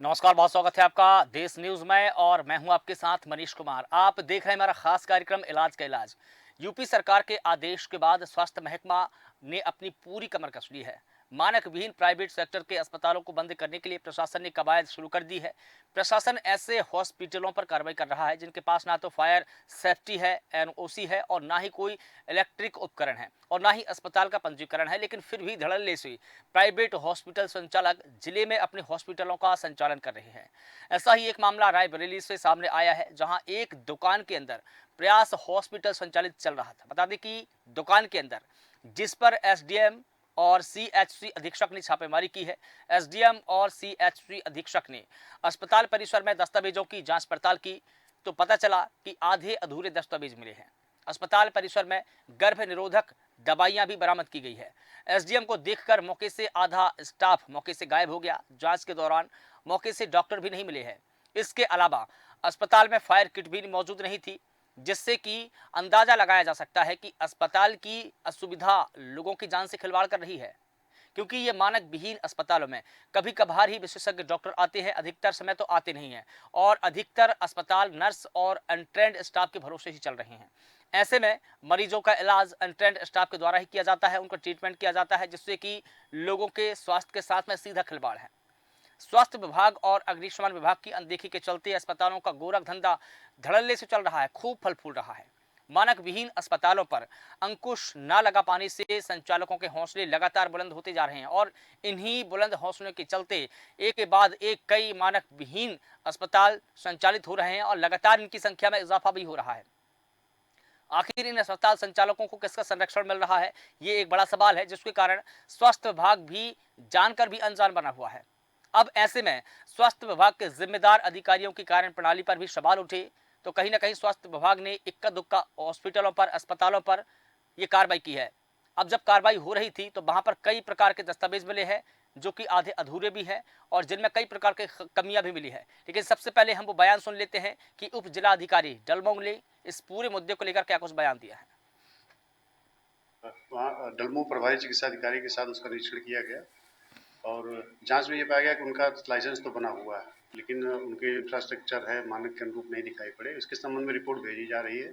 नमस्कार, बहुत स्वागत है आपका देश न्यूज में और मैं हूं आपके साथ मनीष कुमार। आप देख रहे हैं हमारा खास कार्यक्रम इलाज का इलाज। यूपी सरकार के आदेश के बाद स्वास्थ्य महकमा ने अपनी पूरी कमर कस ली है। मानक विहीन प्राइवेट सेक्टर के अस्पतालों को बंद करने के लिए प्रशासन ने कवायद शुरू कर दी है। प्रशासन ऐसे हॉस्पिटलों पर कार्रवाई कर रहा है जिनके पास ना तो फायर सेफ्टी है, एनओसी है और ना ही कोई इलेक्ट्रिक उपकरण है और ना ही अस्पताल का पंजीकरण है, लेकिन फिर भी धड़ल्ले से प्राइवेट हॉस्पिटल संचालक जिले में अपने हॉस्पिटलों का संचालन कर रहे हैं। ऐसा ही एक मामला रायबरेली से सामने आया है, जहां एक दुकान के अंदर प्रयास हॉस्पिटल संचालित चल रहा था। बता दें कि दुकान के अंदर जिस पर एसडीएम और सीएचसी अधीक्षक ने छापेमारी की है। एसडीएम और सीएचसी अधीक्षक ने अस्पताल परिसर में दस्तावेजों की जांच पड़ताल की तो पता चला कि आधे अधूरे दस्तावेज मिले हैं। अस्पताल परिसर में गर्भ निरोधक दवाइयां भी बरामद की गई है। एसडीएम को देखकर मौके से आधा स्टाफ मौके से गायब हो गया। जांच के दौरान मौके से डॉक्टर भी नहीं मिले हैं। इसके अलावा अस्पताल में फायर किट भी मौजूद नहीं थी, जिससे कि अंदाजा लगाया जा सकता है कि अस्पताल की असुविधा लोगों की जान से खिलवाड़ कर रही है, क्योंकि ये मानक विहीन अस्पतालों में कभी कभार ही विशेषज्ञ डॉक्टर आते हैं, अधिकतर समय तो आते नहीं हैं और अधिकतर अस्पताल नर्स और अनट्रेंड स्टाफ के भरोसे ही चल रहे हैं। ऐसे में मरीजों का इलाज अनट्रेंड स्टाफ के द्वारा ही किया जाता है, उनका ट्रीटमेंट किया जाता है, जिससे कि लोगों के स्वास्थ्य के साथ में सीधा खिलवाड़ है। स्वास्थ्य विभाग और अग्निशमन विभाग की अनदेखी के चलते अस्पतालों का गोरख धंधा धड़ल्ले से चल रहा है, खूब फल फूल रहा है। मानक विहीन अस्पतालों पर अंकुश न लगा पाने से संचालकों के हौसले लगातार बुलंद होते जा रहे हैं और इन्हीं बुलंद हौसलों के चलते एक के बाद एक कई मानक विहीन अस्पताल संचालित हो रहे हैं और लगातार इनकी संख्या में इजाफा भी हो रहा है। आखिर इन अस्पताल संचालकों को किसका संरक्षण मिल रहा है, ये एक बड़ा सवाल है, जिसके कारण स्वास्थ्य विभाग भी जानकर भी अनजान बना हुआ है। अब ऐसे में स्वास्थ्य विभाग के जिम्मेदार अधिकारियों की कार्य प्रणाली पर भी सवाल उठे तो कहीं ना कहीं स्वास्थ्य विभाग ने इक्का दुक्का हॉस्पिटलों पर, अस्पतालों पर यह कार्रवाई की है। अब जब कार्रवाई हो रही थी तो वहां पर कई प्रकार के दस्तावेज मिले हैं, जो कि आधे अधूरे भी हैं और जिनमें कई प्रकार के कमियां भी मिली है। लेकिन सबसे पहले हम वो बयान सुन लेते हैं कि उप जिलाधिकारी डलमऊ ने इस पूरे मुद्दे को लेकर क्या कुछ बयान दिया है। वहाँ डलमऊ प्रभारी चिकित्सा अधिकारी के साथ उसका निरीक्षण किया गया और जांच में ये पाया गया कि उनका लाइसेंस तो बना हुआ है, लेकिन उनके इंफ्रास्ट्रक्चर है मानक के अनुरूप नहीं दिखाई पड़े। इसके संबंध में रिपोर्ट भेजी जा रही है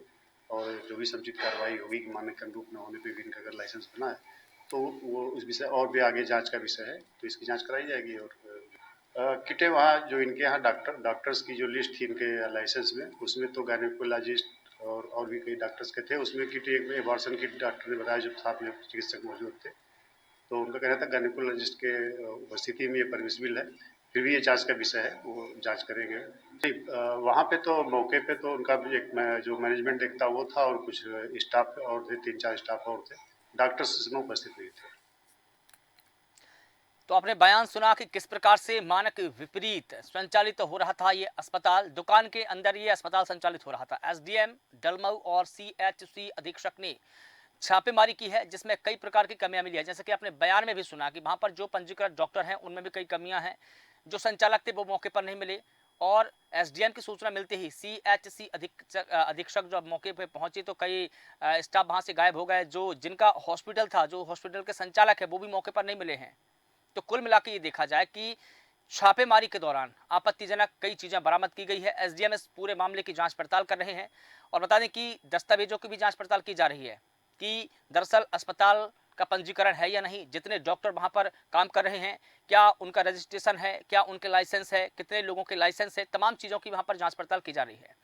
और जो भी समुचित कार्रवाई होगी कि मानक के अनुरूप न होने पर भी इनका अगर लाइसेंस बना है तो वो इस विषय और भी आगे जांच का विषय है, तो इसकी जांच कराई जाएगी। और किटें वहाँ जो इनके यहाँ डॉक्टर्स की जो लिस्ट थी इनके लाइसेंस में, उसमें तो गायनेकोलॉजिस्ट और भी कई डॉक्टर्स के थे। उसमें किट एक एबॉर्शन किट डॉक्टर ने बताया जो साथ में चिकित्सक मौजूद थे, तो उनका कहना था गायनेकोलॉजिस्ट के उपस्थिति में ये परमिसिबल है। फिर भी ये जांच का विषय है, वो जांच करेंगे। नहीं, वहाँ पे तो मौके पे तो उनका भी एक जो मैनेजमेंट देखता वो था और कुछ स्टाफ और थे, 3-4 स्टाफ और थे, डॉक्टर्स इसमें उपस्थित नहीं थे। तो आपने बयान सुना कि किस प्रकार से मानक विपरीत संचालित हो रहा था ये अस्पताल। दुकान के अंदर ये अस्पताल संचालित हो रहा था। एसडीएम डलमऊ और सीएचसी अधीक्षक ने छापेमारी की है, जिसमें कई प्रकार की कमियां मिली है। जैसे कि आपने बयान में भी सुना कि वहां पर जो पंजीकृत डॉक्टर हैं उनमें भी कई कमियां हैं। जो संचालक थे वो मौके पर नहीं मिले और एसडीएम की सूचना मिलते ही सीएचसी अधीक्षक जब मौके पर पहुंचे तो कई स्टाफ वहां से गायब हो गए। जो जिनका हॉस्पिटल था, जो हॉस्पिटल के संचालक है, वो भी मौके पर नहीं मिले हैं। तो कुल मिला के ये देखा जाए कि छापेमारी के दौरान आपत्तिजनक कई चीजें बरामद की गई है। एसडीएम इस पूरे मामले की जांच पड़ताल कर रहे हैं और बता दें कि दस्तावेजों की भी जांच पड़ताल की जा रही है कि दरअसल अस्पताल का पंजीकरण है या नहीं, जितने डॉक्टर वहां पर काम कर रहे हैं क्या उनका रजिस्ट्रेशन है, क्या उनके लाइसेंस है, कितने लोगों के लाइसेंस है, तमाम चीजों की वहां पर जांच पड़ताल की जा रही है।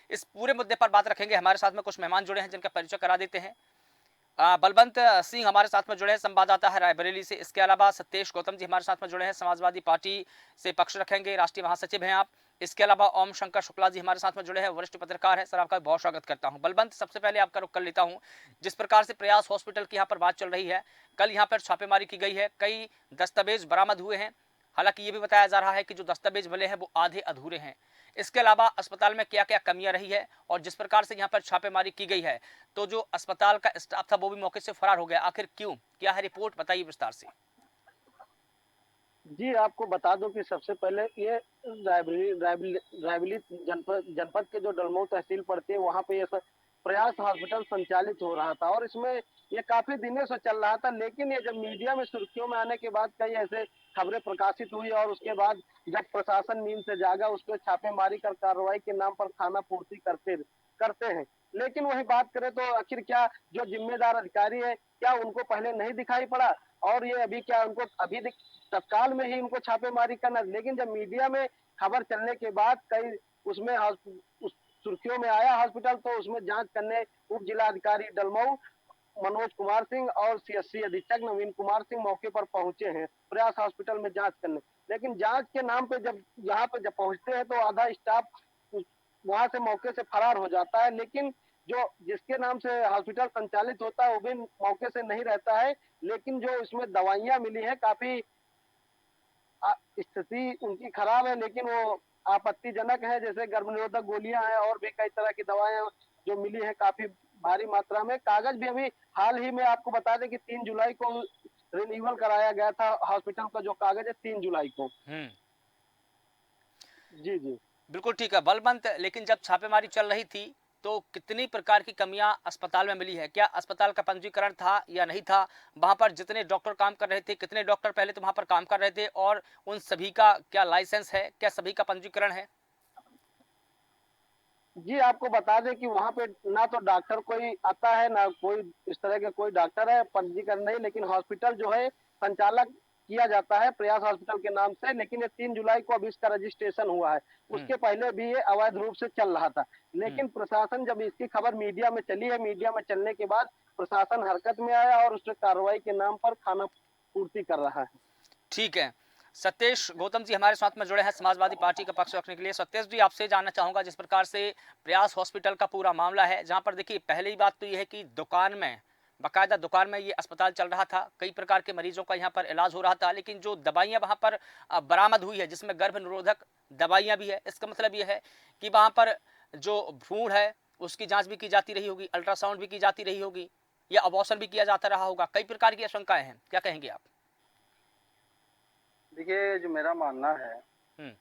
इस पूरे मुद्दे पर बात रखेंगे। हमारे साथ में कुछ मेहमान जुड़े हैं जिनका परिचय करा देते हैं। बलवंत सिंह हमारे साथ में जुड़े हैं, संवाददाता है रायबरेली से। इसके अलावा सतीश गौतम जी हमारे साथ में जुड़े हैं, समाजवादी पार्टी से पक्ष रखेंगे, राष्ट्रीय महासचिव हैं आप। इसके अलावा ओम शंकर शुक्ला जी हमारे साथ में जुड़े हैं, वरिष्ठ पत्रकार हैं। सर, आपका बहुत स्वागत करता हूं। बलवंत, सबसे पहले आपका रुख कर लेता हूं। जिस प्रकार से प्रयास हॉस्पिटल की यहाँ पर बात चल रही है, कल यहाँ पर छापेमारी की गई है, कई दस्तावेज बरामद हुए हैं। हालांकि ये भी बताया जा रहा है कि जो दस्तावेज मिले हैं वो आधे अधूरे हैं। इसके अलावा अस्पताल में क्या क्या कमियां रही है और जिस प्रकार से यहाँ पर छापेमारी की गई है तो जो अस्पताल का स्टाफ था वो भी मौके से फरार हो गया, आखिर क्यों, क्या है रिपोर्ट, बताइए विस्तार से। जी, आपको बता दूं कि सबसे पहले ये रायबरेली रायबरेली रायबरेली जनपद जनपद के जो डलमऊ तहसील पड़ती है, वहाँ पे ये सब प्रयास हॉस्पिटल संचालित हो रहा था और इसमें ये काफी दिनों से चल रहा था, लेकिन ये जब मीडिया में सुर्खियों में आने के बाद कई ऐसे खबरें प्रकाशित हुई और उसके बाद जब प्रशासन नींद से जागा, उस पर छापेमारी कर कार्रवाई के नाम पर खाना पूर्ति करते करते हैं। लेकिन वही बात करें तो आखिर क्या जो जिम्मेदार अधिकारी है, क्या उनको पहले नहीं दिखाई पड़ा? और ये अभी क्या उनको अभी तत्काल में ही उनको छापेमारी करना, लेकिन जब मीडिया में खबर चलने के बाद कई उसमें उस सुर्खियों में आया हॉस्पिटल, तो उसमें जांच करने उप जिलाधिकारी डलमऊ मनोज कुमार सिंह और सीएससी अधीक्षक नवीन कुमार सिंह मौके पर पहुंचे हैं प्रयास हॉस्पिटल में जांच करने। लेकिन जांच के नाम पे जब यहाँ पे जब पहुंचते हैं तो आधा स्टाफ वहां से मौके से फरार हो जाता है, लेकिन जो जिसके नाम से हॉस्पिटल संचालित होता है वो भी मौके से नहीं रहता है। लेकिन जो इसमें दवाइयां मिली है काफी स्थिति उनकी खराब है, लेकिन वो आपत्तिजनक है, जैसे गर्भ निरोधक गोलियां हैं और भी कई तरह की दवाएं जो मिली है काफी भारी मात्रा में। कागज भी अभी हाल ही में आपको बता दें कि 3 जुलाई को रिन्यूअल कराया गया था हॉस्पिटल का जो कागज है 3 जुलाई को। जी जी बिल्कुल ठीक है बलवंत, लेकिन जब छापेमारी चल रही थी तो कितनी प्रकार की कमियां अस्पताल में मिली है? क्या अस्पताल का पंजीकरण था या नहीं था? वहां पर जितने डॉक्टर काम कर रहे थे, कितने डॉक्टर पहले तो वहां पर काम कर रहे थे और उन सभी का क्या लाइसेंस है? क्या सभी का पंजीकरण है? जी, आपको बता दें कि वहाँ पे ना तो डॉक्टर कोई आता है, ना कोई इस तरह के कोई डॉक्टर है, पंजीकरण नहीं, लेकिन हॉस्पिटल जो है संचालक किया जाता है प्रयास हॉस्पिटल के नाम से, लेकिन ये 3 जुलाई को अब इसका रजिस्ट्रेशन हुआ है। उसके पहले भी ये अवैध रूप से चल रहा था। लेकिन प्रशासन जब इसकी खबर मीडिया में चली है, मीडिया में चलने के बाद प्रशासन हरकत में आया और उसने कार्रवाई के नाम पर खाना पूर्ति कर रहा है। ठीक है, सत्येश गौतम जी हमारे साथ में जुड़े हैं समाजवादी पार्टी का पक्ष रखने के लिए। सत्येश जी, आपसे जानना चाहूंगा जिस प्रकार से प्रयास हॉस्पिटल का पूरा मामला है, जहां पर देखिए पहली बात तो ये है कि दुकान में, बाकायदा दुकान में ये अस्पताल चल रहा था, कई प्रकार के मरीजों का यहाँ पर इलाज हो रहा था, लेकिन जो दवाइयाँ वहाँ पर बरामद हुई है जिसमें गर्भ निरोधक दवाइयाँ भी है, इसका मतलब ये है कि वहाँ पर जो भ्रूण है उसकी जाँच भी की जाती रही होगी, अल्ट्रासाउंड भी की जाती रही होगी, या अबॉर्शन भी किया जाता रहा होगा, कई प्रकार की आशंकाएं हैं, क्या कहेंगे आप? देखिए, जो मेरा मानना है, हम्म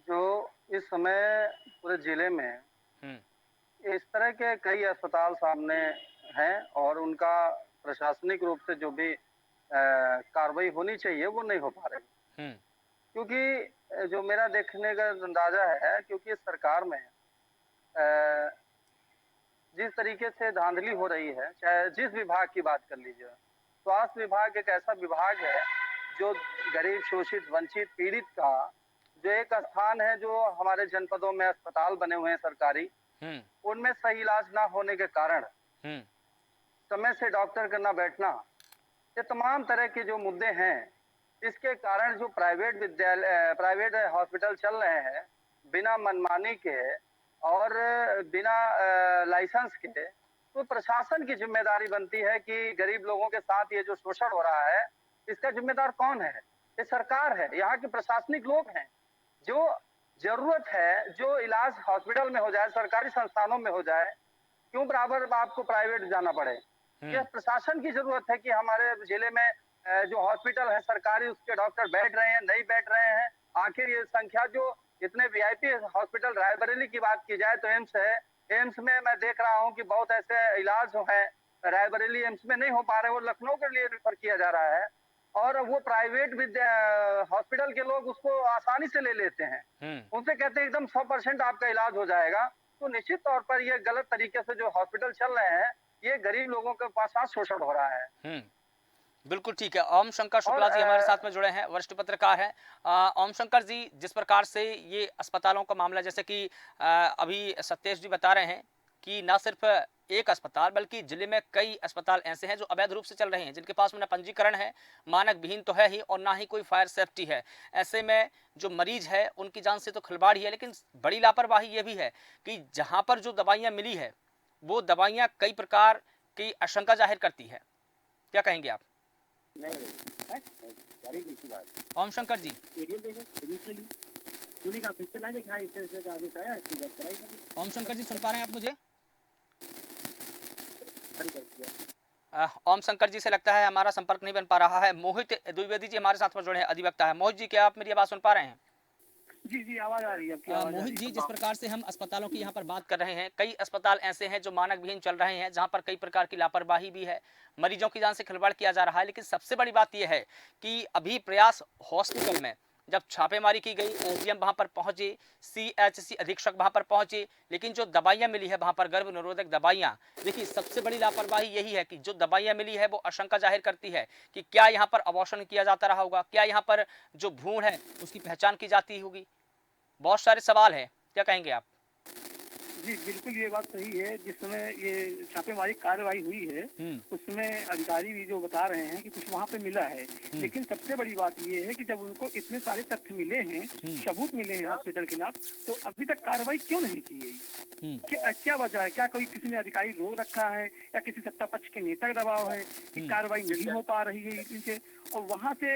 जो इस समय पूरे जिले में हम्म इस तरह के कई अस्पताल सामने हैं और उनका प्रशासनिक रूप से जो भी कार्रवाई होनी चाहिए वो नहीं हो पा रही, हम्म क्योंकि जो मेरा देखने का अंदाजा है, क्योंकि सरकार में जिस तरीके से धांधली हो रही है, चाहे जिस विभाग की बात कर लीजिए, स्वास्थ्य विभाग एक ऐसा विभाग है जो गरीब, शोषित, वंचित, पीड़ित का जो एक स्थान है, जो हमारे जनपदों में अस्पताल बने हुए हैं सरकारी, उनमें सही इलाज ना होने के कारण समय से डॉक्टर का ना बैठना, ये तमाम तरह के जो मुद्दे हैं, इसके कारण जो प्राइवेट हॉस्पिटल चल रहे हैं बिना मनमानी के और बिना लाइसेंस के, तो प्रशासन की जिम्मेदारी बनती है कि गरीब लोगों के साथ ये जो शोषण हो रहा है, इसका जिम्मेदार कौन है? ये सरकार है, यहाँ के प्रशासनिक लोग हैं। जो जरूरत है, जो इलाज हॉस्पिटल में हो जाए, सरकारी संस्थानों में हो जाए, क्यों बराबर आपको प्राइवेट जाना पड़े? ये प्रशासन की जरूरत है कि हमारे जिले में जो हॉस्पिटल है सरकारी, उसके डॉक्टर बैठ रहे हैं, नहीं बैठ रहे हैं। आखिर ये संख्या जो इतने वीआईपी हॉस्पिटल, रायबरेली की बात की जाए तो एम्स है, एम्स में मैं देख रहा हूँ कि बहुत ऐसे इलाज जो है रायबरेली एम्स में नहीं हो पा रहे, वो लखनऊ के लिए रेफर किया जा रहा है और वो प्राइवेट हॉस्पिटल के लोग उसको आसानी से ले लेते हैं। उनसे कहते हैं एकदम 100% आपका इलाज हो जाएगा। तो निश्चित तौर पर ये गलत तरीके से जो हॉस्पिटल चल रहे हैं, ये गरीब लोगों के पास शोषण हो रहा है। बिल्कुल ठीक है। ओम शंकर शुक्ला जी हमारे साथ में जुड़े हैं, वरिष्ठ पत्रकार हैं। ओम शंकर जी, जिस प्रकार से ये अस्पतालों का मामला, जैसे कि अभी सत्येश जी बता रहे हैं कि न सिर्फ एक अस्पताल बल्कि जिले में कई अस्पताल ऐसे हैं जो अवैध रूप से चल रहे हैं, जिनके पास में न पंजीकरण है, मानक विहीन तो है ही, और ना ही कोई फायर सेफ्टी है। ऐसे में जो मरीज है उनकी जान से तो खिलवाड़ ही है, लेकिन बड़ी लापरवाही ये भी है कि जहाँ पर जो दवाइयाँ मिली है वो दवाइयाँ कई प्रकार की आशंका जाहिर करती है। क्या कहेंगे आप? ओम शंकर जी, ओम शंकर जी सुन पा रहे हैं आप मुझे? ओम शंकर जी से लगता है हमारा संपर्क नहीं बन पा रहा है। मोहित द्विवेदी जी हमारे साथ में जुड़े हैं, अधिवक्ता है। मोहित जी, क्या आप मेरी आवाज सुन पा रहे हैं? जी जी, आवाज आ रही है आपकी, आवाज आ रही मोहित है। जी, जिस प्रकार से हम अस्पतालों की यहाँ पर बात कर रहे हैं, कई अस्पताल ऐसे हैं जो मानक विहीन चल रहे हैं, जहाँ पर कई प्रकार की लापरवाही भी है, मरीजों की जान से खिलवाड़ किया जा रहा है। लेकिन सबसे बड़ी बात यह है कि अभी प्रयास हॉस्पिटल में जब छापेमारी की गई, एसडीएम वहां पर पहुंचे, सीएचसी अधीक्षक वहां पर पहुंचे, लेकिन जो दवाइयां मिली है वहां पर गर्भ निरोधक दवाइयां, देखिए सबसे बड़ी लापरवाही यही है कि जो दवाइयां मिली है वो आशंका जाहिर करती है कि क्या यहाँ पर अबॉर्शन किया जाता रहा होगा, क्या यहाँ पर जो भ्रूण है उसकी पहचान की जाती होगी। बहुत सारे सवाल हैं, क्या कहेंगे आप? जी, बिल्कुल ये बात सही है। जिस समय ये छापेमारी कार्रवाई हुई है, उसमें अधिकारी भी जो बता रहे हैं कि कुछ वहाँ पे मिला है। लेकिन सबसे बड़ी बात ये है कि जब उनको इतने सारे तथ्य मिले हैं, सबूत मिले हैं हॉस्पिटल के खिलाफ, तो अभी तक कार्रवाई क्यों नहीं की गई? क्या वजह है? क्या कोई किसी ने अधिकारी रोक रखा है, या किसी सत्ता पक्ष के नेता का दबाव है कि कार्रवाई नहीं हो पा रही है इनसे? और वहाँ से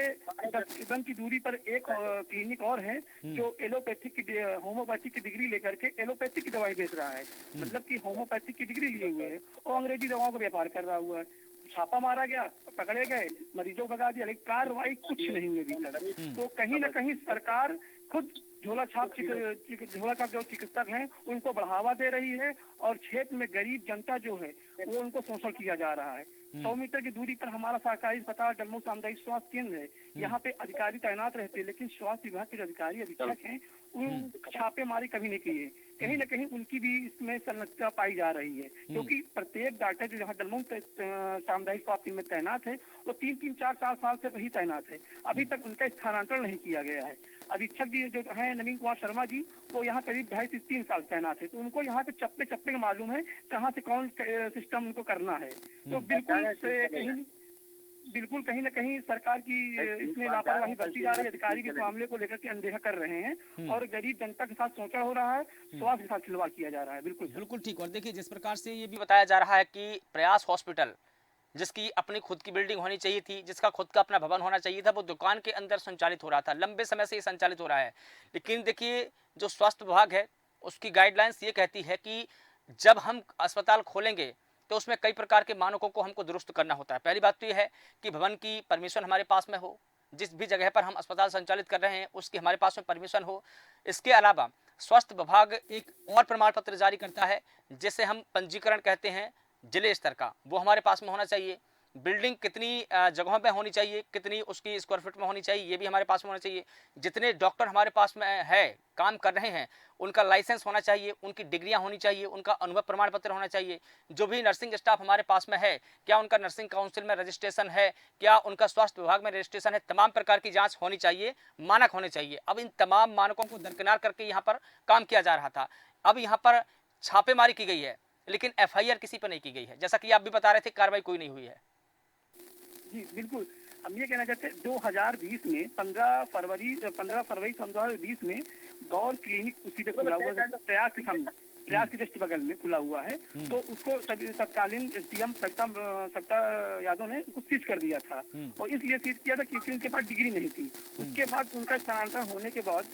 10 कदम की दूरी पर एक क्लिनिक और है जो एलोपैथिक की होम्योपैथिक की डिग्री लेकर के एलोपैथिक की दवाई बेच रहा है। मतलब कि होम्योपैथिक की डिग्री लिए हुए है और अंग्रेजी दवाओं का व्यापार कर रहा हुआ है। छापा मारा गया, पकड़े गए, मरीजों को भगा दिया, लेकिन कार्रवाई कुछ नहीं हुई अभी तक। तो कहीं न कहीं सरकार खुद झोला छाप जो चिकित्सक हैं उनको बढ़ावा दे रही है, और क्षेत्र में गरीब जनता जो है वो उनको शोषण किया जा रहा है। 100 मीटर की दूरी पर हमारा सरकारी अस्पताल डम्मू सामुदायिक स्वास्थ्य केंद्र है। यहाँ पे अधिकारी तैनात रहते हैं, लेकिन स्वास्थ्य विभाग के जो अधिकारी अधीक्षक हैं उन छापेमारी कभी नहीं की है। कहीं न कहीं उनकी भी इसमें संलग्नता पाई जा रही है, क्योंकि प्रत्येक डॉक्टर जो यहाँ डम्मू सामुदायिक स्वास्थ्य में तैनात है वो 3-3, 4-4 साल से वही तैनात है। अभी तक उनका स्थानांतरण नहीं किया गया है। अधीक्षक जी जो है नवीन कुमार शर्मा जी, वो यहाँ करीब 2.5 से 3 साल तैनात है, तो उनको यहाँ पे चप्पे चप्पे का मालूम है कहाँ से कौन सिस्टम उनको करना है। तो बिल्कुल कहीं न कहीं सरकार की इसमें लापरवाही बरती जा रही है। अधिकारी के मामले को लेकर के अनदेखा कर रहे हैं और गरीब जनता के साथ शोषण हो रहा है, स्वास्थ्य के साथ खिलवाड़ किया जा रहा है। बिल्कुल ठीक। और देखिए जिस प्रकार से ये भी बताया जा रहा है कि प्रयास हॉस्पिटल, जिसकी अपनी खुद की बिल्डिंग होनी चाहिए थी, जिसका खुद का अपना भवन होना चाहिए था, वो दुकान के अंदर संचालित हो रहा था, लंबे समय से ये संचालित हो रहा है। लेकिन देखिए जो स्वास्थ्य विभाग है उसकी गाइडलाइंस ये कहती है कि जब हम अस्पताल खोलेंगे तो उसमें कई प्रकार के मानकों को हमको दुरुस्त करना होता है। पहली बात तो ये है कि भवन की परमिशन हमारे पास में हो, जिस भी जगह पर हम अस्पताल संचालित कर रहे हैं उसकी हमारे पास में परमिशन हो। इसके अलावा स्वास्थ्य विभाग एक और प्रमाण पत्र जारी करता है जिसे हम पंजीकरण कहते हैं जिले स्तर का, वो हमारे पास में होना चाहिए। बिल्डिंग कितनी जगहों में होनी चाहिए, कितनी उसकी स्क्वायर फीट में होनी चाहिए, ये भी हमारे पास में होना चाहिए। जितने डॉक्टर हमारे पास में है, काम कर रहे हैं, उनका लाइसेंस होना चाहिए, उनकी डिग्रियां होनी चाहिए, उनका अनुभव प्रमाण पत्र होना चाहिए। जो भी नर्सिंग स्टाफ हमारे पास में है, क्या उनका नर्सिंग काउंसिल में रजिस्ट्रेशन है, क्या उनका स्वास्थ्य विभाग में रजिस्ट्रेशन है, तमाम प्रकार की जाँच होनी चाहिए, मानक होने चाहिए। अब इन तमाम मानकों को दरकिनार करके यहाँ पर काम किया जा रहा था। अब यहाँ पर छापेमारी की गई है, लेकिन एफआईआर किसी पर नहीं की गई है। जैसा कि आप भी बता रहे थे, कार्रवाई कोई नहीं हुई है। जी बिल्कुल, हम ये कहना चाहते हैं 2020 में 15 फरवरी 2020 में गौर क्लिनिक उसी पे खुला हुआ है, प्रयास के सामने, प्रयास के जस्ट बगल में खुला हुआ है। तो उसको तत्कालीन सीएम सत्ता यादव ने उसको सीज कर दिया था, और इसलिए सीज किया था क्योंकि उनके पास डिग्री नहीं थी। उसके बाद उनका स्थानांतरण होने के बाद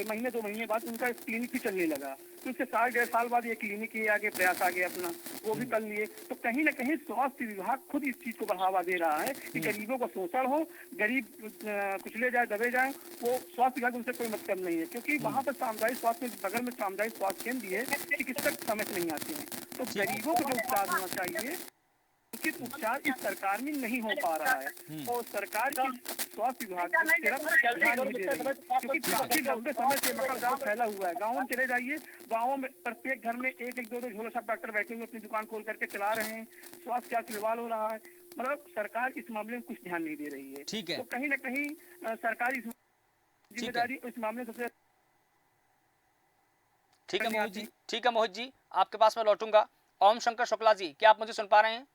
महीने 2 महीने बाद उनका क्लिनिक भी चलने लगा। तो उसके 1.5 साल बाद ये क्लिनिक ये आगे प्रयास आ गया अपना, वो भी कर लिए। तो कहीं न कहीं स्वास्थ्य विभाग खुद इस चीज को बढ़ावा दे रहा है कि गरीबों को शोषण हो, गरीब कुचले जाए, दबे जाए, वो स्वास्थ्य विभाग उनसे कोई मतलब नहीं है। क्योंकि वहाँ पर सामुदायिक स्वास्थ्य बगल में सामुदायिक स्वास्थ्य केंद्र भी है, चिकित्सक समय से नहीं आते हैं। तो गरीबों को जो उपचार होना चाहिए उचित उपचार इस सरकार में नहीं हो पा रहा है, और सरकार की स्वास्थ्य विभाग ध्यान नहीं दे रही है। क्योंकि काफी लंबे समय से मकड़जाल फैला हुआ है। गाँवों में चले जाइए, गाँवों में प्रत्येक घर में 1-2 झोला छाप डॉक्टर बैठे हुए अपनी दुकान खोल करके चला रहे हैं, स्वास्थ्य क्या खिलवाड़ हो रहा है। मतलब सरकार इस मामले में कुछ ध्यान नहीं दे रही है। ठीक है, तो कहीं न कहीं सरकारी जिम्मेदारी इस मामले सबसे। ठीक है मोहित जी, ठीक है मोहित जी, आपके पास मैं लौटूंगा। ओम शंकर शुक्ला जी, क्या आप मुझे सुन पा रहे हैं?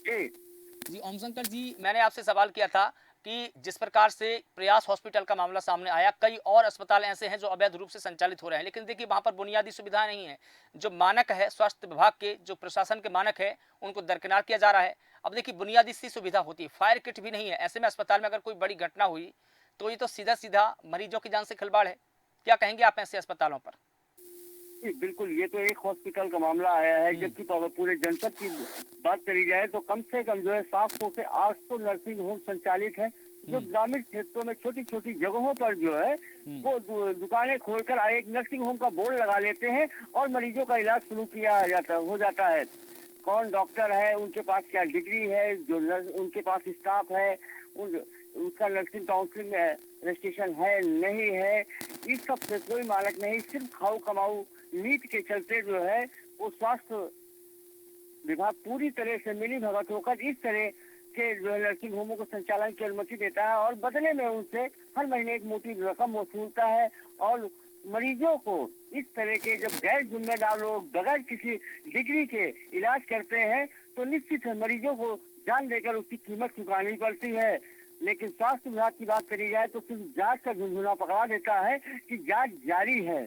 जी ओम शंकर जी, मैंने आपसे सवाल किया था कि जिस प्रकार से प्रयास हॉस्पिटल का मामला सामने आया, कई और अस्पताल ऐसे हैं जो अवैध रूप से संचालित हो रहे हैं, लेकिन देखिए वहां पर बुनियादी सुविधा नहीं है। जो मानक है स्वास्थ्य विभाग के, जो प्रशासन के मानक है, उनको दरकिनार किया जा रहा है। अब देखिए बुनियादी सी सुविधा होती है, फायर किट भी नहीं है। ऐसे में अस्पताल में अगर कोई बड़ी घटना हुई तो ये तो सीधा सीधा मरीजों की जान से खिलवाड़ है। क्या कहेंगे आप ऐसे अस्पतालों पर? बिल्कुल, ये तो एक हॉस्पिटल का मामला आया है, जबकि पूरे जनपद की बात करी जाए तो कम से कम जो है 700 से 800 नर्सिंग होम संचालित है, जो ग्रामीण क्षेत्रों में छोटी छोटी जगहों पर जो है वो दुकानें खोलकर एक नर्सिंग होम का बोर्ड लगा लेते हैं और मरीजों का इलाज शुरू किया जाता हो जाता है। कौन डॉक्टर है, उनके पास क्या डिग्री है, जो उनके पास स्टाफ है, उसका नर्सिंग काउंसलिंग रजिस्ट्रेशन है नहीं है, इस सब से कोई मानक नहीं। सिर्फ खाओ कमाओ नीति के चलते जो है वो स्वास्थ्य विभाग पूरी तरह से मिली भगत होकर इस तरह के जो है नर्सिंग होमों को संचालन की अनुमति देता है और बदले में उनसे हर महीने एक मोटी रकम वसूलता है। और मरीजों को इस तरह के जब गैर जिम्मेदार लोग बगैर किसी डिग्री के इलाज करते हैं तो निश्चित है मरीजों को जान देकर उसकी कीमत चुकानी पड़ती है। लेकिन स्वास्थ्य विभाग की बात करी जाए तो सिर्फ जांच का झुंझुना पकड़ा देता है कि जांच जारी है।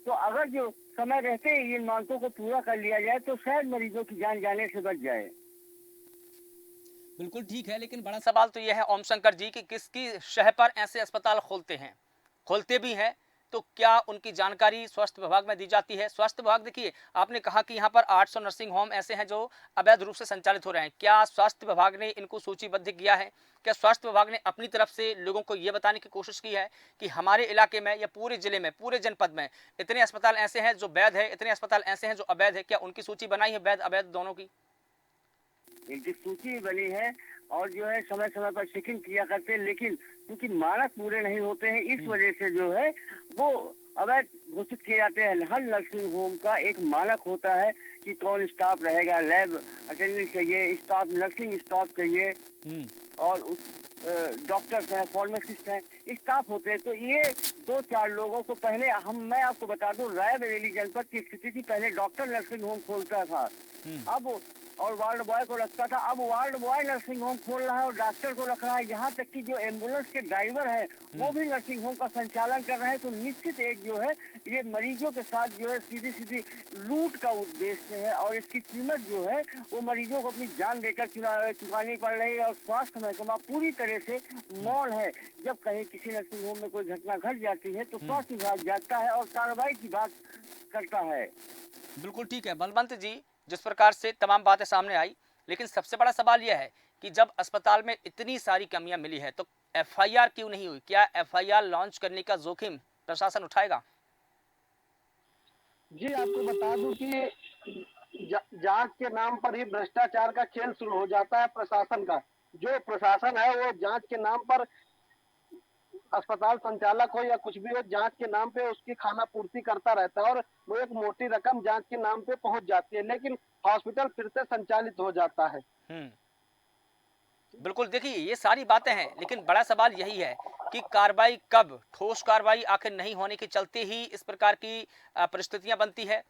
तो अगर जो समय रहते ही इन मांगों को पूरा कर लिया जाए तो शायद मरीजों की जान जाने से बच जाए। बिल्कुल ठीक है, लेकिन बड़ा सवाल तो यह है ओम शंकर जी कि किसकी शह पर ऐसे अस्पताल खोलते भी हैं, तो क्या उनकी जानकारी स्वास्थ्य विभाग में दी जाती है? स्वास्थ्य विभाग, देखिए आपने कहा कि यहाँ पर 800 नर्सिंग होम ऐसे हैं जो अवैध रूप से संचालित हो रहे हैं। क्या स्वास्थ्य विभाग ने इनको सूचीबद्ध किया है? क्या स्वास्थ्य विभाग ने अपनी तरफ से लोगों को ये बताने की कोशिश की है कि हमारे इलाके में या पूरे जिले में, पूरे जनपद में इतने अस्पताल ऐसे हैं जो वैध है, इतने अस्पताल ऐसे हैं जो अवैध है? क्या उनकी सूची बनाई है वैध अवैध दोनों की? इनकी सूची बनी है और जो है समय समय पर चेकिंग किया करते हैं, लेकिन क्योंकि मानक पूरे नहीं होते हैं इस वजह से जो है वो अवैध घोषित किए जाते हैं। हर नर्सिंग होम का एक मानक होता है कि कौन स्टाफ रहेगा, लैब अटेंडेंट चाहिए, स्टाफ नर्सिंग स्टाफ चाहिए और उस डॉक्टर्स हैं, फार्मासिस्ट हैं, स्टाफ होते हैं। तो ये 2-4 लोगों को पहले मैं आपको बता दूं, रायबरेली जनपद की स्थिति थी, पहले डॉक्टर नर्सिंग होम खोलता था अब और वार्ड बॉय को रखता था, अब वार्ड बॉय नर्सिंग होम खोल रहा है और डॉक्टर को रख रहा है। यहाँ तक कि जो एम्बुलेंस के ड्राइवर है वो भी नर्सिंग होम का संचालन कर रहे हैं। तो निश्चित एक जो है ये मरीजों के साथ जो है सीधी सीधी लूट का उद्देश्य है और इसकी कीमत जो है वो मरीजों को अपनी जान देकर चुकानी पड़ रही है। और स्वास्थ्य महकमा पूरी तरह से मौन है। जब कहीं किसी नर्सिंग होम में कोई घटना घट जाती है तो स्वास्थ्य विभाग जागता है और कार्रवाई की बात करता है। बिल्कुल ठीक है बलवंत जी, जिस प्रकार से तमाम बातें सामने आई, लेकिन सबसे बड़ा सवाल यह है कि जब अस्पताल में इतनी सारी कमियां मिली है तो एफआईआर क्यों नहीं हुई? क्या एफआईआर लॉन्च करने का जोखिम प्रशासन उठाएगा? जी आपको बता दूं कि जांच के नाम पर ही भ्रष्टाचार का खेल शुरू हो जाता है प्रशासन का। जो प्रशासन है वो जांच के नाम पर अस्पताल संचालक हो या कुछ भी हो, जांच के नाम पे उसकी खाना पूर्ति करता रहता है और वो एक मोटी रकम जांच के नाम पे पहुंच जाती है, लेकिन हॉस्पिटल फिर से संचालित हो जाता है। बिल्कुल, देखिए ये सारी बातें हैं, लेकिन बड़ा सवाल यही है कि कार्रवाई कब? ठोस कार्रवाई आखिर नहीं होने के चलते ही इस प्रकार की परिस्थितियां बनती है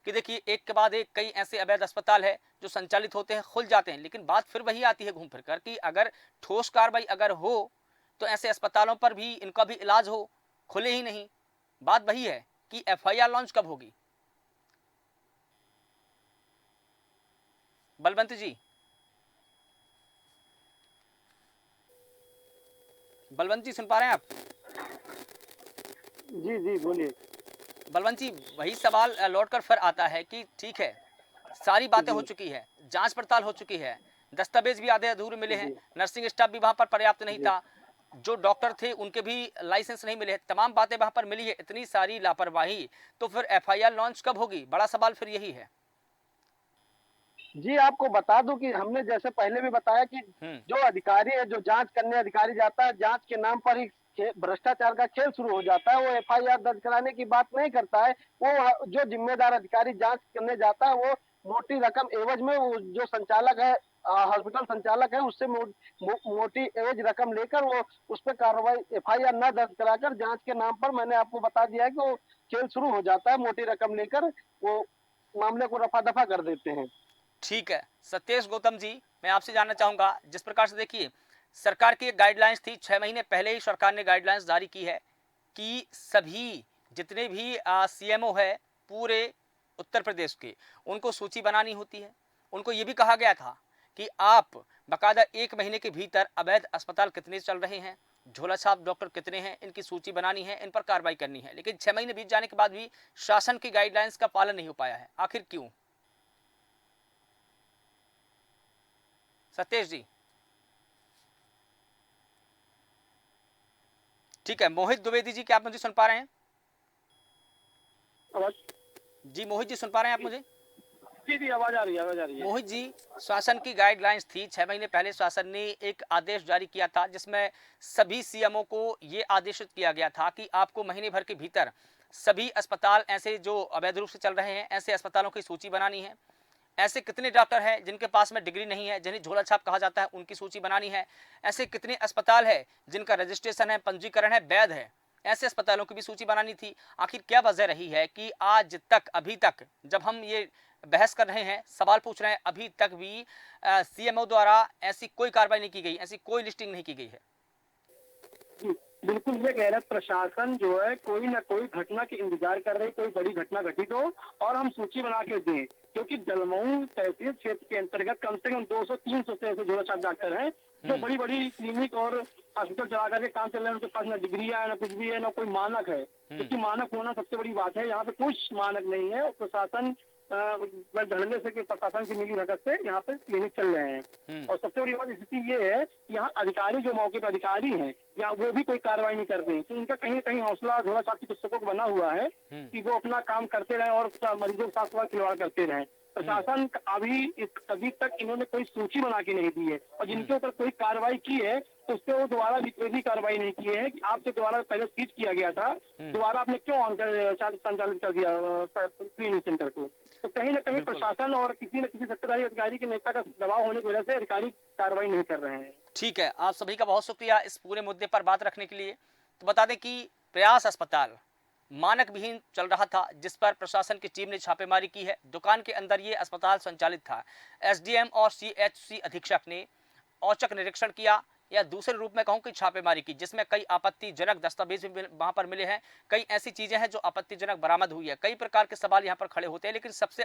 कि देखिए एक के बाद एक कई ऐसे अवैध अस्पताल है जो संचालित होते हैं, खुल जाते हैं, लेकिन बात फिर वही आती है घूम फिर कर कि अगर ठोस कार्रवाई अगर हो तो ऐसे अस्पतालों पर भी इनका भी इलाज हो, खुले ही नहीं। बात वही है कि एफआईआर लॉन्च कब होगी? बलवंत जी, बलवंत जी सुन पा रहे हैं आप? जी जी बोलिए। बलवंत जी, वही सवाल लौटकर फिर आता है कि ठीक है, सारी बातें हो चुकी है, जांच पड़ताल हो चुकी है, दस्तावेज भी आधे अधूरे मिले हैं, नर्सिंग स्टाफ भी वहां पर पर्याप्त नहीं था, जो डॉक्टर थे उनके भी लाइसेंस नहीं मिले, तमाम बातें वहां पर मिली है, इतनी सारी लापरवाही, तो फिर एफआईआर लॉन्च कब होगी? बड़ा सवाल फिर यही है। जी आपको बता दूं कि हमने जैसे पहले भी बताया कि जो अधिकारी है, जो जांच करने अधिकारी जाता है, जांच के नाम पर ही भ्रष्टाचार का खेल शुरू हो जाता है। वो एफआईआर दर्ज कराने की बात नहीं करता है। वो जो जिम्मेदार अधिकारी जांच करने जाता है वो मोटी रकम एवज में वो जो संचालक है, हॉस्पिटल संचालक है, उससे मोटी एवज रकम लेकर वो उस पर कार्रवाई एफआईआर न दर्ज कराकर जांच के नाम पर, मैंने आपको बता दिया है कि वो खेल शुरू हो जाता है। मोटी रकम लेकर वो मामले को रफा दफा कर देते हैं। ठीक है सत्येश गौतम जी, मैं आपसे जानना चाहूंगा, जिस प्रकार से देखिए सरकार की एक गाइडलाइंस थी, 6 महीने पहले ही सरकार ने गाइडलाइंस जारी की है कि सभी जितने भी सीएमओ है पूरे उत्तर प्रदेश के, उनको सूची बनानी होती है। उनको ये भी कहा गया था कि आप बाकायदा 1 महीने के भीतर अवैध अस्पताल कितने चल रहे हैं, झोला छाप डॉक्टर कितने हैं, इनकी सूची बनानी है, इन पर कार्रवाई करनी है। लेकिन 6 महीने बीत जाने के बाद भी शासन की गाइडलाइंस का पालन नहीं हो पाया है, आखिर क्यों? सत्येश जी। ठीक है, मोहित द्विवेदी जी, क्या आप मुझे सुन पा रहे हैं? आवाज जी मोहित जी, सुन पा रहे हैं आप मुझे? जी आवाज आ रही है, आवाज आ रही है। मोहित जी, शासन की गाइडलाइंस थी, 6 महीने पहले शासन ने एक आदेश जारी किया था जिसमें सभी सीएमओ को ये आदेशित किया गया था कि आपको महीने भर के भीतर सभी अस्पताल ऐसे जो अवैध रूप से चल रहे हैं, ऐसे अस्पतालों की सूची बनानी है। ऐसे कितने डॉक्टर हैं जिनके पास में डिग्री नहीं है, जिन्हें झोला छाप कहा जाता है, उनकी सूची बनानी है। ऐसे कितने अस्पताल है जिनका रजिस्ट्रेशन है, पंजीकरण है, वैध है, ऐसे अस्पतालों की भी सूची बनानी थी। आखिर क्या वजह रही है कि आज तक, अभी तक जब हम ये बहस कर रहे हैं, सवाल पूछ रहे हैं, अभी तक भी सीएमओ द्वारा ऐसी कोई कार्रवाई नहीं की गई, ऐसी कोई लिस्टिंग नहीं की गई है? बिल्कुल ये कह रहे प्रशासन जो है कोई ना कोई घटना के इंतजार कर रही, कोई बड़ी घटना घटित हो और हम सूची बना के दें, क्योंकि जलमऊ तहसील क्षेत्र के अंतर्गत कम से कम 200-300 से ऐसे झोला छाप डॉक्टर हैं जो बड़ी बड़ी क्लिनिक और हॉस्पिटल चला करके काम चल रहे हैं। उनके पास ना डिग्री है, ना कुछ भी है, ना कोई मानक है, क्योंकि मानक होना सबसे बड़ी बात है। यहाँ पे कुछ मानक नहीं है और प्रशासन धड़ल्ले से प्रशासन की मिली भगत से यहाँ पे क्लिनिक चल रहे हैं। और सबसे बड़ी बात स्थिति ये है कि यहाँ अधिकारी जो मौके पर अधिकारी हैं या वो भी कोई कार्रवाई नहीं करते, तो उनका कहीं ना कहीं हौसला झोला छाप चिकित्सकों को बना हुआ है कि वो अपना काम करते रहे और मरीजों के साथ खिलवाड़ करते रहे। प्रशासन अभी तक इन्होंने कोई सूची बना के नहीं दी है और जिनके ऊपर कोई कार्रवाई की है तो उस पर वो दोबारा भी कार्रवाई नहीं की है कि आपसे दोबारा पहले सीज किया गया था, दोबारा आपने क्यों ऑन कर संचालित कर दिया क्लिनिक सेंटर को। तो कहीं ना कहीं प्रशासन और किसी न किसी सत्ताधारी अधिकारी के नेता का दबाव होने की वजह से अधिकारी कार्रवाई नहीं कर रहे हैं। ठीक है, आप सभी का बहुत शुक्रिया इस पूरे मुद्दे पर बात रखने के लिए। तो बता दें कि प्रयास अस्पताल मानक विहीन चल रहा था, जिस पर प्रशासन की टीम ने छापेमारी की है। दुकान के अंदर ये अस्पताल संचालित था। एसडीएम और सीएचसी अधीक्षक ने औचक निरीक्षण किया, या दूसरे रूप में कहूं कि छापेमारी की, जिसमें कई आपत्तिजनक दस्तावेज भी वहां पर मिले हैं। कई ऐसी चीजें हैं जो आपत्तिजनक बरामद हुई है। कई प्रकार के सवाल यहां पर खड़े होते हैं, लेकिन सबसे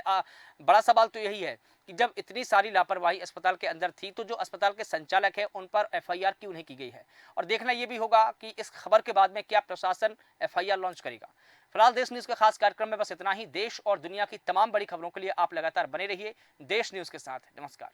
बड़ा सवाल तो यही है कि जब इतनी सारी लापरवाही अस्पताल के अंदर थी तो जो अस्पताल के संचालक है उन पर एफआईआर क्यों नहीं की गई है। और देखना यह भी होगा कि इस खबर के बाद में क्या प्रशासन एफआईआर लॉन्च करेगा। फिलहाल देश न्यूज के खास कार्यक्रम में बस इतना ही। देश और दुनिया की तमाम बड़ी खबरों के लिए आप लगातार बने रहिए देश न्यूज के साथ। नमस्कार।